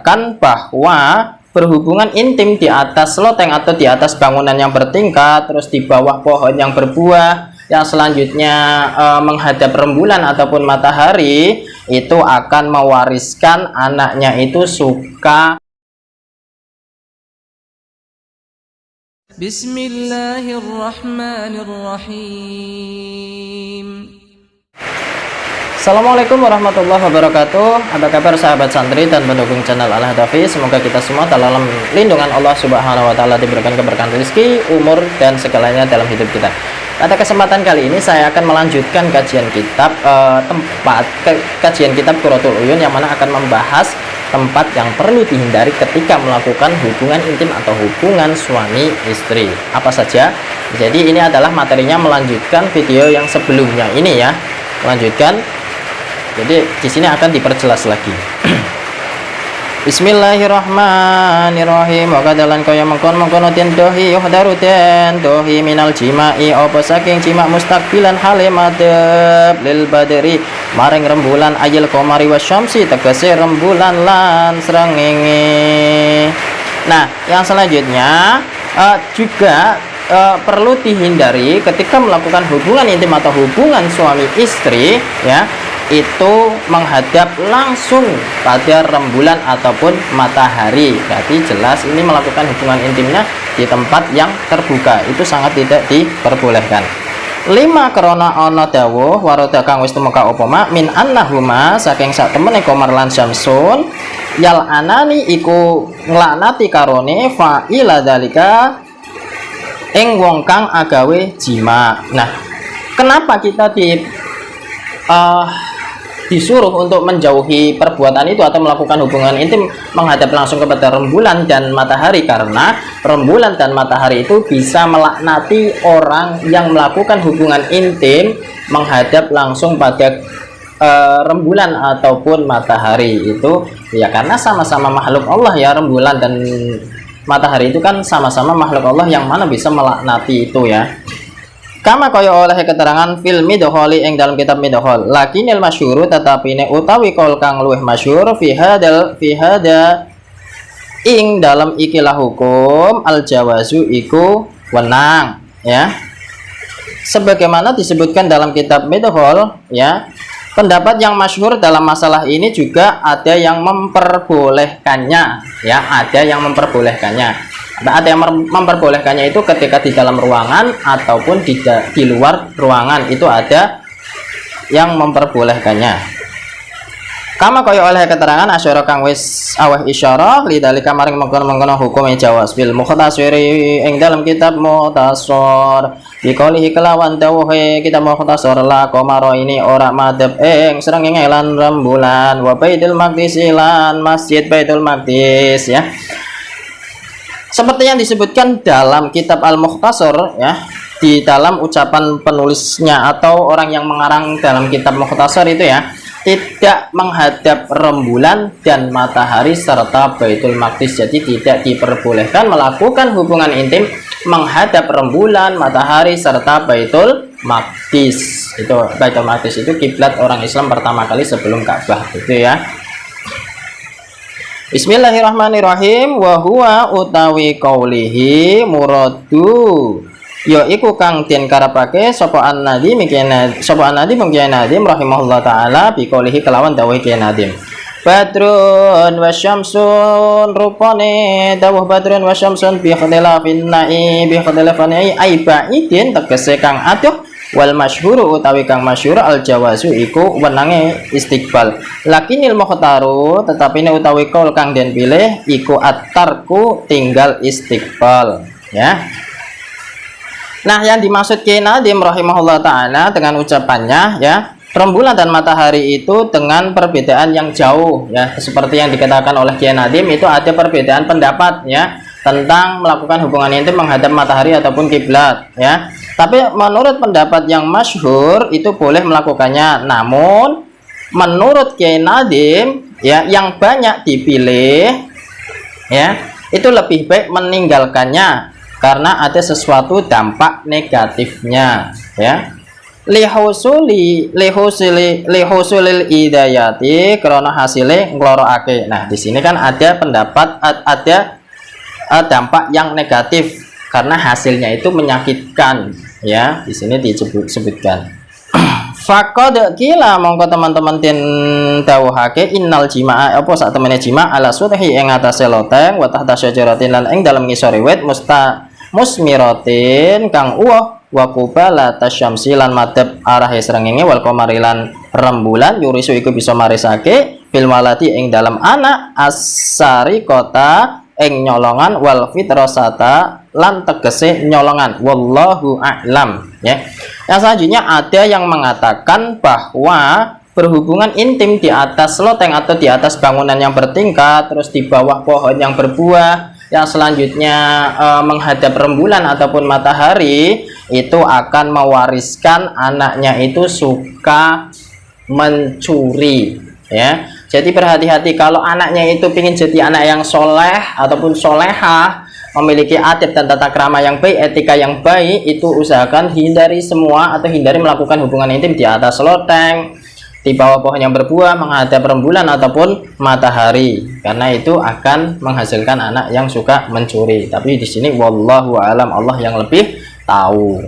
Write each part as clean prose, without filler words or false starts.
kan bahwa berhubungan intim di atas loteng atau di atas bangunan yang bertingkat, terus di bawah pohon yang berbuah, yang selanjutnya menghadap rembulan ataupun matahari, itu akan mewariskan anaknya itu suka. Bismillahirrahmanirrahim. Assalamualaikum warahmatullahi wabarakatuh. Apa kabar sahabat santri dan pendukung channel Al-Hadafi? Semoga kita semua dalam lindungan Allah Subhanahu wa taala, diberikan keberkahan rezeki, umur dan segalanya dalam hidup kita. Pada kesempatan kali ini saya akan melanjutkan kajian kitab kajian kitab Qurratul Uyun, yang mana akan membahas tempat yang perlu dihindari ketika melakukan hubungan intim atau hubungan suami istri. Apa saja? Jadi ini adalah materinya melanjutkan video yang sebelumnya ini ya. Melanjutkan. Jadi di sini akan diperjelas lagi. Bismillahirrahmanirrahim. Wa kadalan kaya mengkon den dohi yuhdaru den dohi minal jima'i apa saking jima mustaqbilan hale madhab lil badri maring rembulan ayil qamari wasyamsi tegese rembulan lan srengenge. Nah, yang selanjutnya juga perlu dihindari ketika melakukan hubungan intim atau hubungan suami istri ya, itu menghadap langsung pada rembulan ataupun matahari. Berarti jelas ini melakukan hubungan intimnya di tempat yang terbuka, itu sangat tidak diperbolehkan. 5 krana ana dawuh warada kang wis tumeka apa mak min annahuma saking sak temene Qamar lan Syamsun yal anani iku nglaknati karone fa'ila dzalika ing wong kang agawe jima. Nah, kenapa kita disuruh untuk menjauhi perbuatan itu atau melakukan hubungan intim menghadap langsung kepada rembulan dan matahari? Karena rembulan dan matahari itu bisa melaknati orang yang melakukan hubungan intim menghadap langsung pada rembulan ataupun matahari itu ya, karena sama-sama makhluk Allah ya. Rembulan dan matahari itu kan sama-sama makhluk Allah yang mana bisa melaknati itu ya. Kama kaya oleh keterangan fil midholi ing dalam kitab midhol. Lakinil masyhuru tetapi ne utawi kaul kang luwih masyhur fi hada ing dalam ikilah hukum al jawazu iku wenang ya. Sebagaimana disebutkan dalam kitab midhol ya. Pendapat yang masyhur dalam masalah ini juga ada yang memperbolehkannya ya, ada yang memperbolehkannya. Ada yang memperbolehkannya itu ketika di dalam ruangan ataupun di luar ruangan, itu ada yang memperbolehkannya. Kama kaya oleh keterangan asyara kang wis aweh isyarah lidzalika maring mengkono-mengkono hukum jawaz bil mukhtasiri ing dalam kitab Mukhtasar dikolihi kelawan dawuhe kitab Mukhtasar la qamara ini ora madhep ing srengenge lan rembulan wa Baitul Maqdis lan Masjid Baitul Maqdis ya. Seperti yang disebutkan dalam kitab Al-Mukhtasar ya, di dalam ucapan penulisnya atau orang yang mengarang dalam kitab Mukhtasar itu ya, tidak menghadap rembulan dan matahari serta Baitul Maqdis. Jadi tidak diperbolehkan melakukan hubungan intim menghadap rembulan, matahari serta Baitul Maqdis. Itu Baitul Maqdis itu kiblat orang Islam pertama kali sebelum Ka'bah itu ya. Bismillahirrahmanirrahim. Wa huwa utawi qaulihi muradu ya iku kang den karepake sapa an-nadim Nadim rahimahullah taala bi qaulihi kelawan dawuh Kiai Nadim. Badrun wasyamsun rupane dawuh badrun wasyamsun bi khilafin na'i ai ba'idin tegese kang adoh wal masyhuru utawi kang masyhur al jawazu iku wenange istiqbal. Lakinil mukhtaru tetapi ne utawi kaul kang den pilih iku at-tarku tinggal istiqbal ya. Nah, yang dimaksud Kiai Nadim rahimahullah taala dengan ucapannya ya, rembulan dan matahari itu dengan perbedaan yang jauh ya, seperti yang dikatakan oleh Kiai Nadim itu ada perbedaan pendapat ya tentang melakukan hubungan intim menghadap matahari ataupun kiblat ya. Tapi menurut pendapat yang masyhur itu boleh melakukannya. Namun menurut Kiai Nadim ya, yang banyak dipilih ya, itu lebih baik meninggalkannya karena ada sesuatu dampak negatifnya ya. lihusulil idayati krana hasile ngloroake. Nah, di sini kan ada pendapat ada dampak yang negatif karena hasilnya itu menyakitkan ya. Di sini disebutkan faqad kila mongko teman-teman tin dawuhake innal jimaa apa sak temene jima ala suthi ing atase loteng wa tahta syajaratin lan ing dalem ngisore wit musmiratin kang uwah wa qubala tasyamsi lan madhep arahe srengenge wal qamari lan rembulan yurisu iku bisa marisake fil walati ing dalam anak asari kota ing nyolongan wal fitrasata lan tegese nyolongan wallahu a'lam ya. Yang selanjutnya ada yang mengatakan bahwa berhubungan intim di atas loteng atau di atas bangunan yang bertingkat terus di bawah pohon yang berbuah yang selanjutnya menghadap rembulan ataupun matahari itu akan mewariskan anaknya itu suka mencuri ya. Jadi berhati-hati kalau anaknya itu ingin jadi anak yang soleh ataupun solehah, memiliki adab dan tata krama yang baik, etika yang baik, itu usahakan hindari semua atau hindari melakukan hubungan intim di atas loteng, di bawah pohon yang berbuah, menghadap rembulan ataupun matahari, karena itu akan menghasilkan anak yang suka mencuri. Tapi di sini wallahu alam, Allah yang lebih tahu.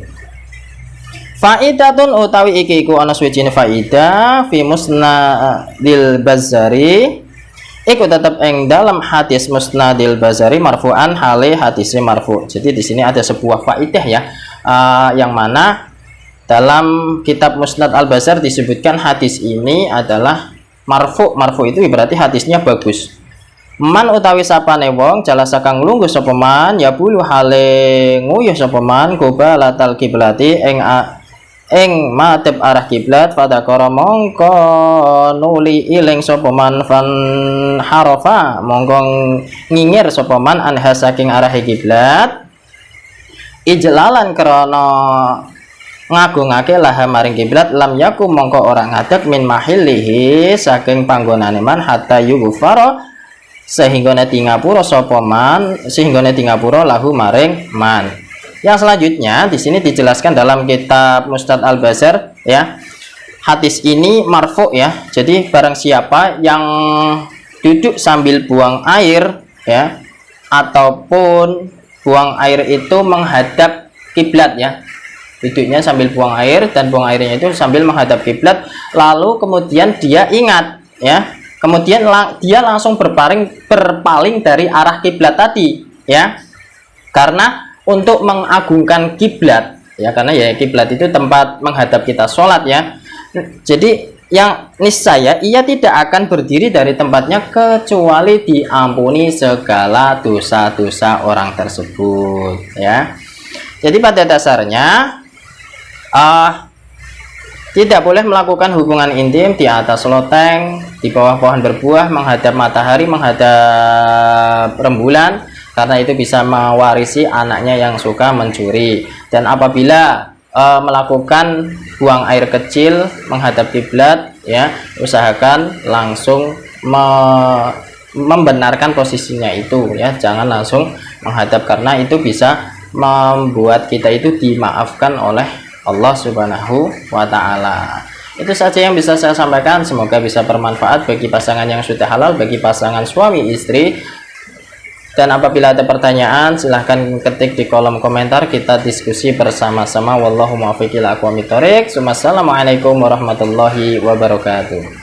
Faidatun utawi iki iku ana suwijine faidah fi musnadil Bazzari iku tetap ing dalam hadis musnadil Bazzari marfu'an hale hadisnya marfu'. Jadi di sini ada sebuah faidah ya, yang mana dalam kitab Musnad Al-Bazzar disebutkan hadis ini adalah marfu'. Marfu' itu berarti hadisnya bagus. Man utawi sapane wong jalasa kang lungguh sapa man ya bulu hale nguyuh sapa man qiblatal kiblati ing madhep arah kiblat fadakara mongko nuli iling sapa man fan harafa mongko ngingir sapa man anha saking arah kiblat ijlalan krana ngagungake laha maring kiblat lam yaku mongko ora ngadeg min mahillihi saking panggonane man hatta yughfara sehingga tingapura sapa man sehingga tingapura lahu maring man. Yang selanjutnya di sini dijelaskan dalam kitab Musnad Al-Bazzar ya. Hadis ini marfu ya. Jadi barang siapa yang duduk sambil buang air ya, ataupun buang air itu menghadap kiblat ya. Duduknya sambil buang air dan buang airnya itu sambil menghadap kiblat, lalu kemudian dia ingat ya. Kemudian dia langsung berpaling dari arah kiblat tadi ya. Karena untuk mengagungkan kiblat ya, karena ya kiblat itu tempat menghadap kita sholat ya. Jadi yang niscaya ia tidak akan berdiri dari tempatnya kecuali diampuni segala dosa-dosa orang tersebut ya. Jadi pada dasarnya tidak boleh melakukan hubungan intim di atas loteng, di bawah pohon berbuah, menghadap matahari, menghadap rembulan, karena itu bisa mewarisi anaknya yang suka mencuri. Dan apabila melakukan buang air kecil menghadap kiblat ya, usahakan langsung membenarkan posisinya itu ya, jangan langsung menghadap, karena itu bisa membuat kita itu dimaafkan oleh Allah Subhanahu wa ta'ala. Itu saja yang bisa saya sampaikan, semoga bisa bermanfaat bagi pasangan yang sudah halal, bagi pasangan suami istri. Dan apabila ada pertanyaan silahkan ketik di kolom komentar, kita diskusi bersama-sama. Wallahu muwaffiq ila aqwamit thoriq. Wassalamualaikum warahmatullahi wabarakatuh.